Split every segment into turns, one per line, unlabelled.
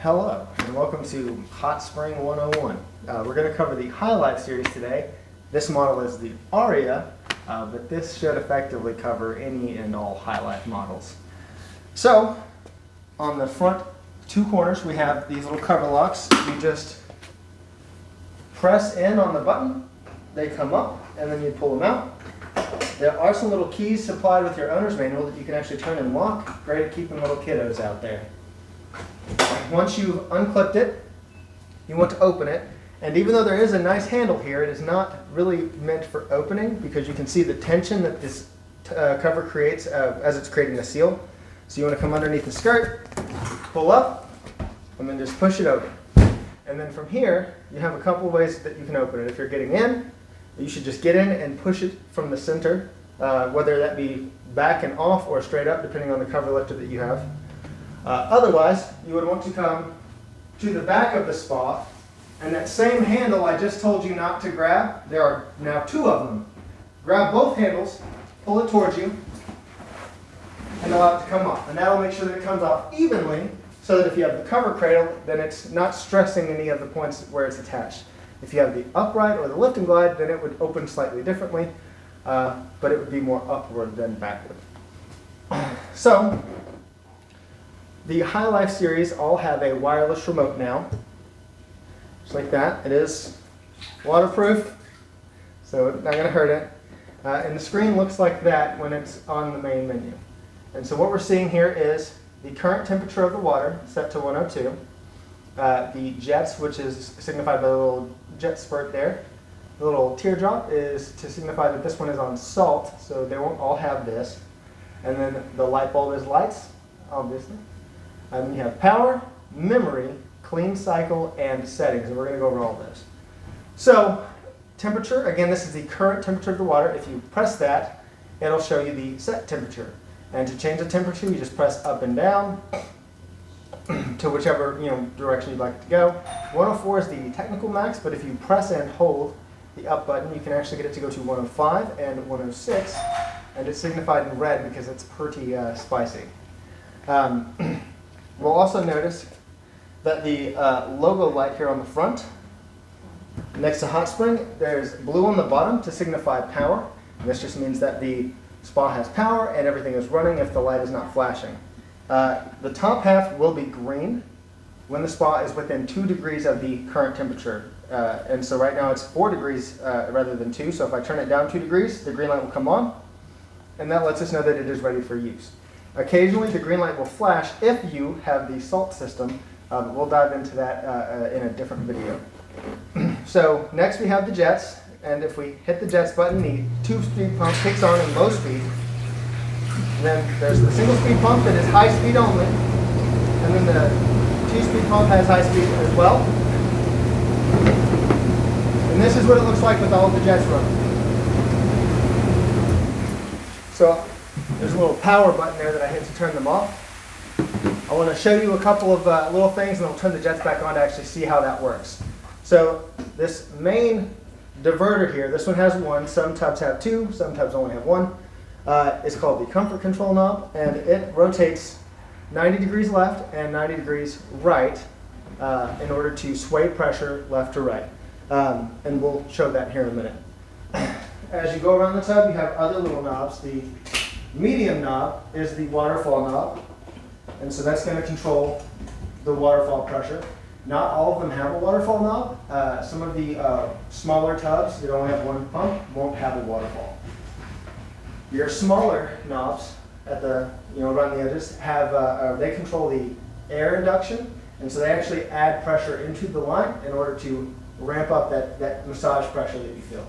Hello, and welcome to Hot Spring 101. We're going to cover the Highlife series today. This model is the Aria, but this should effectively cover any and all Highlife models. So, on the front two corners we have these little cover locks. You just press in on the button, they come up, and then you pull them out. There are some little keys supplied with your owner's manual that you can actually turn and lock. Great at keeping little kiddos out there. Once you've unclipped it, you want to open it, and even though there is a nice handle here, it is not really meant for opening because you can see the tension that this cover creates as it's creating a seal. So you want to come underneath the skirt, pull up, and then just push it open. And then from here, you have a couple of ways that you can open it. If you're getting in, you should just get in and push it from the center, whether that be back and off or straight up, depending on the cover lifter that you have. Otherwise, you would want to come to the back of the spa, and that same handle I just told you not to grab, there are now two of them. Grab both handles, pull it towards you, and allow it to come off. And that'll make sure that it comes off evenly, so that if you have the cover cradle, then it's not stressing any of the points where it's attached. If you have the upright or the lift and glide, then it would open slightly differently, but it would be more upward than backward. So, the Highlife series all have a wireless remote now, just like that. It is waterproof, so it's not going to hurt it. And the screen looks like that when it's on the main menu. And so what we're seeing here is the current temperature of the water set to 102. The jets, which is signified by the little jet spurt there. The little teardrop is to signify that this one is on salt, so they won't all have this. And then the light bulb is lights, obviously. And then you have power, memory, clean cycle, and settings, and we're going to go over all of those. So, temperature, again, this is the current temperature of the water. If you press that, it'll show you the set temperature. And to change the temperature, you just press up and down to whichever direction you'd like it to go. 104 is the technical max, but if you press and hold the up button, you can actually get it to go to 105 and 106, and it's signified in red because it's pretty spicy. We'll also notice that the logo light here on the front, next to Hot Spring, there's blue on the bottom to signify power. And this just means that the spa has power and everything is running if the light is not flashing. The top half will be green when the spa is within 2 degrees of the current temperature. And so right now it's 4 degrees rather than 2, so if I turn it down 2 degrees, the green light will come on, and that lets us know that it is ready for use. Occasionally, the green light will flash if you have the salt system. We'll dive into that in a different video. So next we have the jets, and if we hit the jets button, the 2-speed pump kicks on in low speed. And then there's the single-speed pump that is high speed only, and then the 2-speed pump has high speed as well. And this is what it looks like with all of the jets running. So there's a little power button there that I hit to turn them off. I want to show you a couple of little things, and I'll turn the jets back on to actually see how that works. So this main diverter here, this one has one, some tubs have 2, some tubs only have 1. It's called the comfort control knob, and it rotates 90 degrees left and 90 degrees right in order to sway pressure left to right. And we'll show that here in a minute. As you go around the tub, you have other little knobs. The medium knob is the waterfall knob, and so that's going to control the waterfall pressure. Not all of them have a waterfall knob. Some of the smaller tubs that only have one pump won't have a waterfall. Your smaller knobs at the around the edges have they control the air induction, and so they actually add pressure into the line in order to ramp up that massage pressure that you feel.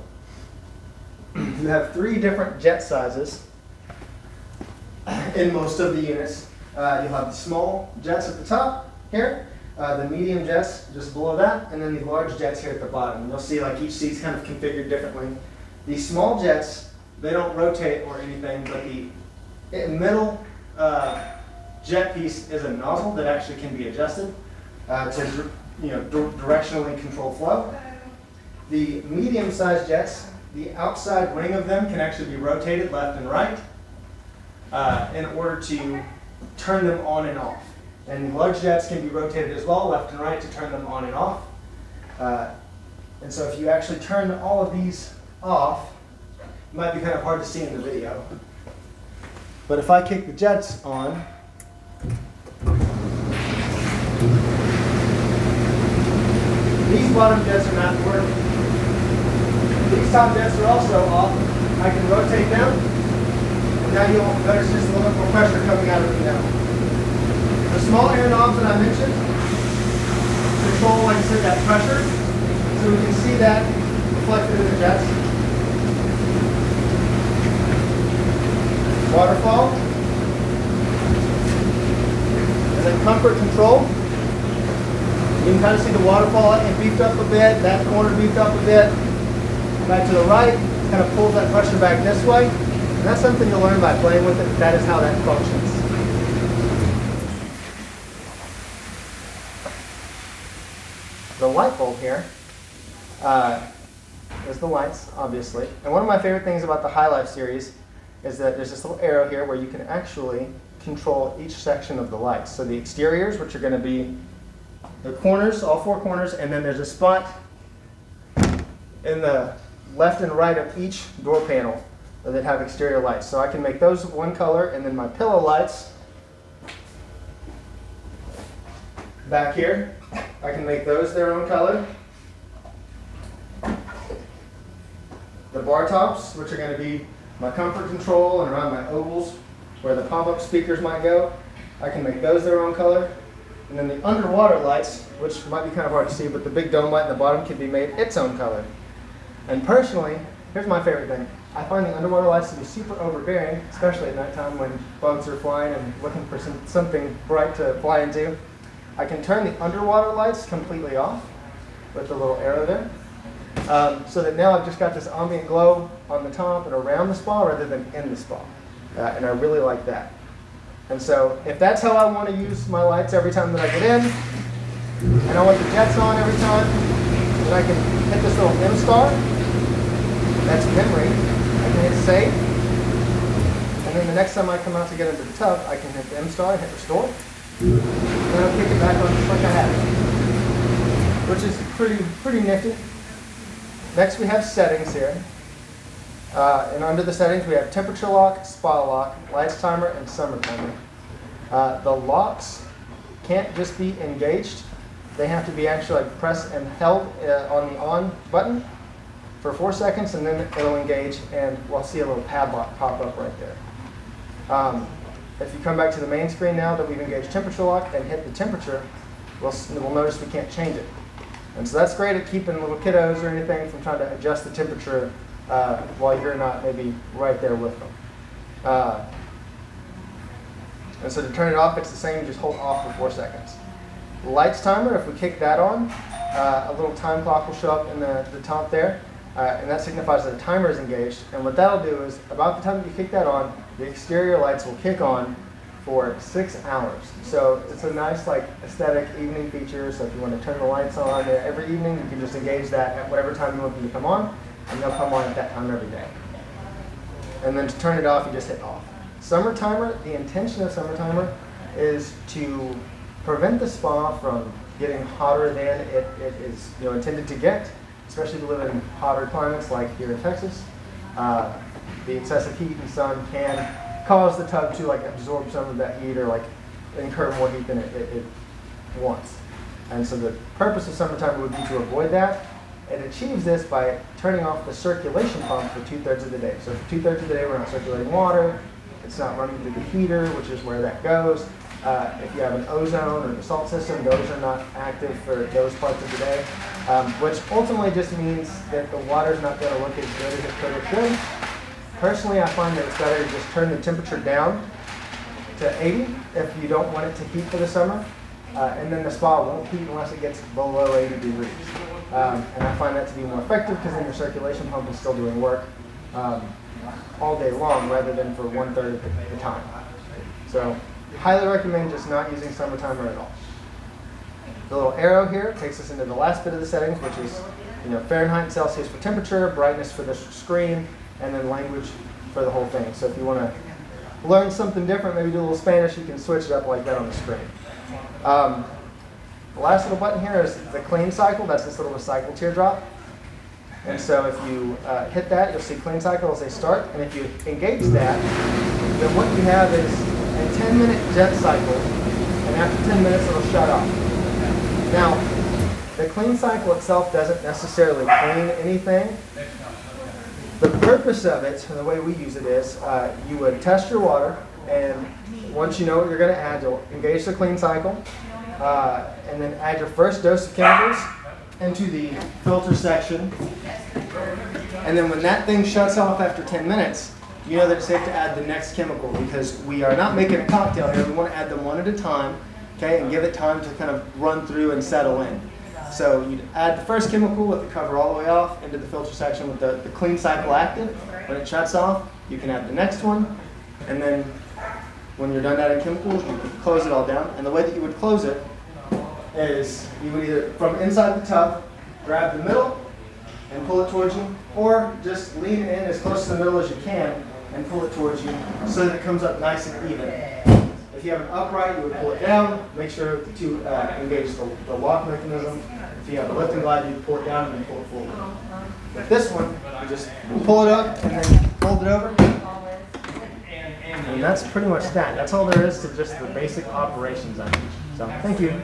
You have 3 different jet sizes in most of the units. You'll have the small jets at the top here, the medium jets just below that, and then the large jets here at the bottom. And you'll see like each seat's kind of configured differently. The small jets, they don't rotate or anything, but the middle jet piece is a nozzle that actually can be adjusted to directionally control flow. The medium-sized jets, the outside ring of them can actually be rotated left and right in order to turn them on and off. And large jets can be rotated as well, left and right, to turn them on and off. And so if you actually turn all of these off, it might be kind of hard to see in the video. But if I kick the jets on, these bottom jets are not working. These top jets are also off. I can rotate them, and now you'll notice just a little bit more pressure coming out of them now. The small air knobs that I mentioned control, like I said, that pressure. So we can see that reflected in the jets. Waterfall. And then comfort control. You can kind of see the waterfall, it beefed up a bit, that corner beefed up a bit. Back to the right, kind of pulls that pressure back this way. And that's something you'll learn by playing with it. That is how that functions. The light bulb here is the lights, obviously. And one of my favorite things about the Highlife series is that there's this little arrow here where you can actually control each section of the lights. So the exteriors, which are going to be the corners, all four corners, and then there's a spot in the left and right of each door panel that have exterior lights. So I can make those one color, and then my pillow lights back here, I can make those their own color. The bar tops, which are going to be my comfort control, and around my ovals where the pop-up speakers might go, I can make those their own color. And then the underwater lights, which might be kind of hard to see, but the big dome light in the bottom can be made its own color. And personally, here's my favorite thing. I find the underwater lights to be super overbearing, especially at nighttime when bugs are flying and looking for something bright to fly into. I can turn the underwater lights completely off with the little arrow there. So that now I've just got this ambient glow on the top and around the spa rather than in the spa. And I really like that. And so if that's how I want to use my lights every time that I get in, and I want the jets on every time, then I can hit this little M star. That's memory. I can hit save. And then the next time I come out to get into the tub, I can hit the M star and hit restore. And then I'll kick it back on just like I had it, which is pretty nifty. Next we have settings here. And under the settings we have temperature lock, spa lock, lights timer, and summer timer. The locks can't just be engaged. They have to be actually like pressed and held on the on button for 4 seconds, and then it'll engage, and we'll see a little padlock pop up right there. If you come back to the main screen now that we've engaged temperature lock and hit the temperature, we'll notice we can't change it. And so that's great at keeping little kiddos or anything from trying to adjust the temperature while you're not maybe right there with them. And so to turn it off, it's the same, just hold off for 4 seconds. Lights timer, if we kick that on, a little time clock will show up in the top there, and that signifies that the timer is engaged. And what that'll do is, about the time that you kick that on, the exterior lights will kick on for 6 hours. So it's a nice like aesthetic evening feature. So if you want to turn the lights on every evening, you can just engage that at whatever time you want them to come on, and they'll come on at that time every day. And then to turn it off, you just hit off. Summer timer, the intention of summer timer is to prevent the spa from getting hotter than it is intended to get, especially if you live in hotter climates like here in Texas. The excessive heat and sun can cause the tub to like absorb some of that heat or like incur more heat than it wants. And so the purpose of summer timer would be to avoid that. It achieves this by turning off the circulation pump for 2/3 of the day. So for 2/3 of the day we're not circulating water, it's not running through the heater, which is where that goes. If you have an ozone or the salt system, those are not active for those parts of the day, which ultimately just means that the water's not going to look as good as it could or should. Personally, I find that it's better to just turn the temperature down to 80 if you don't want it to heat for the summer, and then the spa won't heat unless it gets below 80 degrees. And I find that to be more effective because then your circulation pump is still doing work all day long rather than for 1/3 of the time. So highly recommend just not using summer timer at all. The little arrow here takes us into the last bit of the settings, which is Fahrenheit and Celsius for temperature, brightness for the screen, and then language for the whole thing. So if you want to learn something different, maybe do a little Spanish, you can switch it up like that on the screen. The last little button here is the clean cycle. That's this little recycle teardrop. And so if you hit that, you'll see clean cycle as they start. And if you engage that, then what you have is a 10-minute jet cycle. And after 10 minutes, it'll shut off. Now, the clean cycle itself doesn't necessarily clean anything. The purpose of it, and the way we use it is, you would test your water, and once you know what you're going to add, you'll engage the clean cycle, and then add your first dose of chemicals into the filter section. And then when that thing shuts off after 10 minutes, you know that it's safe to add the next chemical, because we are not making a cocktail here. We want to add them one at a time, okay, and give it time to kind of run through and settle in. So you'd add the first chemical with the cover all the way off into the filter section with the clean cycle active. When it shuts off, you can add the next one, and then when you're done adding chemicals, you can close it all down. And the way that you would close it is you would either, from inside the tub, grab the middle and pull it towards you, or just lean in as close to the middle as you can and pull it towards you so that it comes up nice and even. If you have an upright, you would pull it down, make sure to engage the lock mechanism. If you have a lift and glide, you pull it down and then pull it forward. With this one, you just pull it up and then fold it over. And that's pretty much that. That's all there is to just the basic operations on it. So, thank you.